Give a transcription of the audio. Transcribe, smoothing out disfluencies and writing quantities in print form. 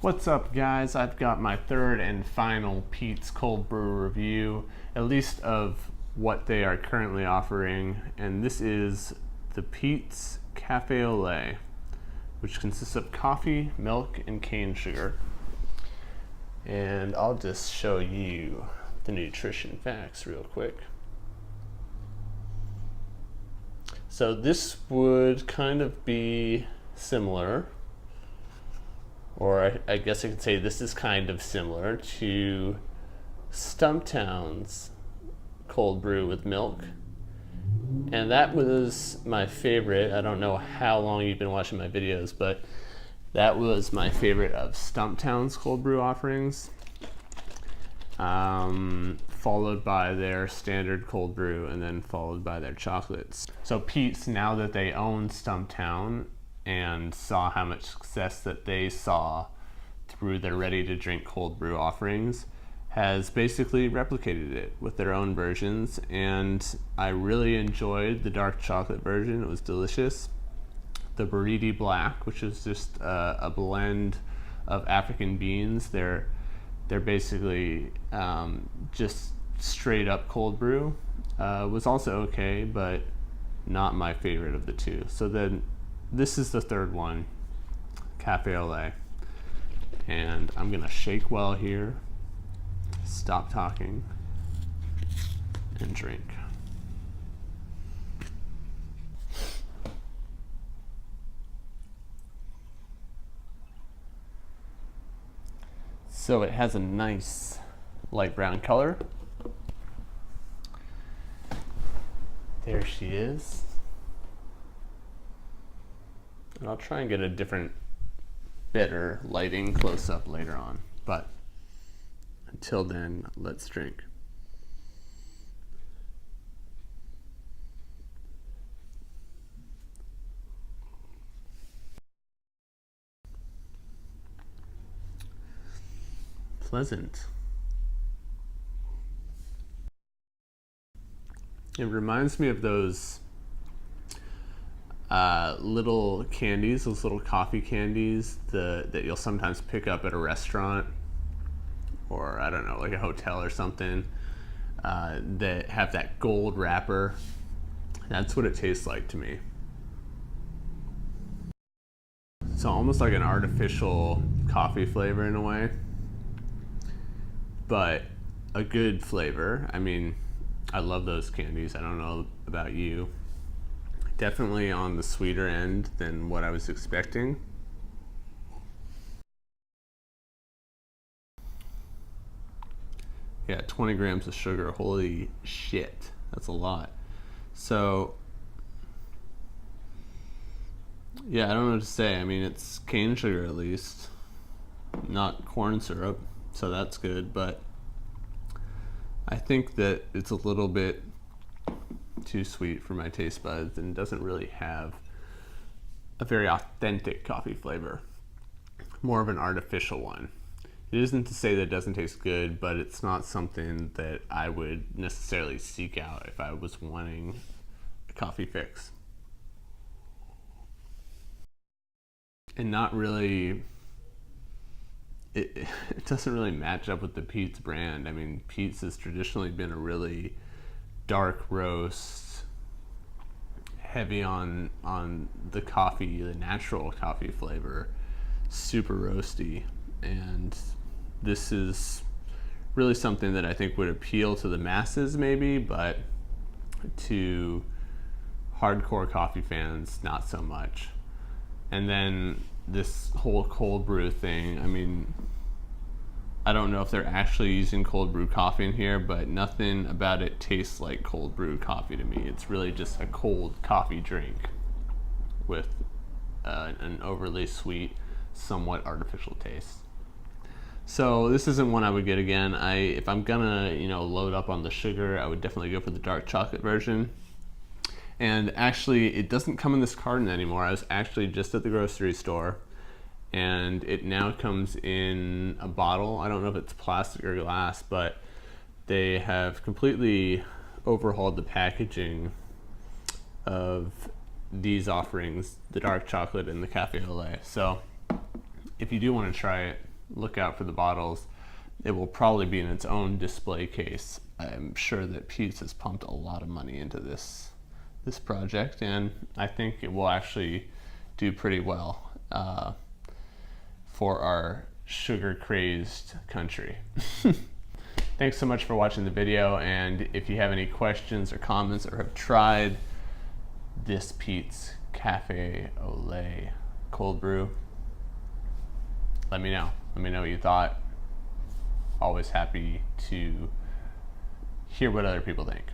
What's up, guys? I've got my third and final Peet's cold brew review, at least of what they are currently offering, and this is the Peet's Cafe au Lait, which consists of coffee, milk, and cane sugar. And I'll just show you the nutrition facts real quick. So this would kind of be similar, or I guess I could say this is kind of similar to Stumptown's cold brew with milk. And that was my favorite. I don't know how long you've been watching my videos, but that was my favorite of Stumptown's cold brew offerings. Followed by their standard cold brew, and then followed by their chocolates. So Peet's, now that they own Stumptown and saw how much success that they saw through their ready-to-drink cold brew offerings, has basically replicated it with their own versions, and I really enjoyed the dark chocolate version. It was delicious. The Baridi Black, which is just a blend of African beans, they're basically just straight up cold brew, was also okay, but not my favorite of the two. So then this is the third one, Cafe au Lait, and I'm gonna shake well here, stop talking, and drink. So it has a nice light brown color. There she is. And I'll try and get a different, better lighting close up later on. But until then, let's drink. Pleasant. It reminds me of those little candies, those little coffee candies that you'll sometimes pick up at a restaurant, or I don't know, like a hotel or something, that have that gold wrapper. That's what it tastes like to me. So almost like an artificial coffee flavor in a way, but a good flavor. I mean, I love those candies. I don't know about you. Definitely on the sweeter end than what I was expecting. Yeah, 20 grams of sugar. Holy shit, that's a lot. So yeah, I don't know what to say. I mean, it's cane sugar at least, not corn syrup, so that's good, but I think that it's a little bit too sweet for my taste buds and doesn't really have a very authentic coffee flavor, more of an artificial one. It isn't to say that it doesn't taste good, but it's not something that I would necessarily seek out if I was wanting a coffee fix. And not really, it doesn't really match up with the Peet's brand. I mean, Peet's has traditionally been a really dark roast, heavy on the coffee, the natural coffee flavor, super roasty, and this is really something that I think would appeal to the masses maybe, but to hardcore coffee fans, not so much. And then this whole cold brew thing, I mean, I don't know if they're actually using cold brew coffee in here, but nothing about it tastes like cold brew coffee to me. It's really just a cold coffee drink with an overly sweet, somewhat artificial taste. So this isn't one I would get again. If I'm gonna, load up on the sugar, I would definitely go for the dark chocolate version. And actually, it doesn't come in this carton anymore. I was actually just at the grocery store, and it now comes in a bottle. I don't know if it's plastic or glass, but they have completely overhauled the packaging of these offerings, the dark chocolate and the Cafe au Lait. So if you do want to try it, look out for the bottles. It will probably be in its own display case. I'm sure that Peet's has pumped a lot of money into this project, and I think it will actually do pretty well for our sugar-crazed country. Thanks so much for watching the video, and if you have any questions or comments or have tried this Peet's Cafe au Lait cold brew, let me know. Let me know what you thought. Always happy to hear what other people think.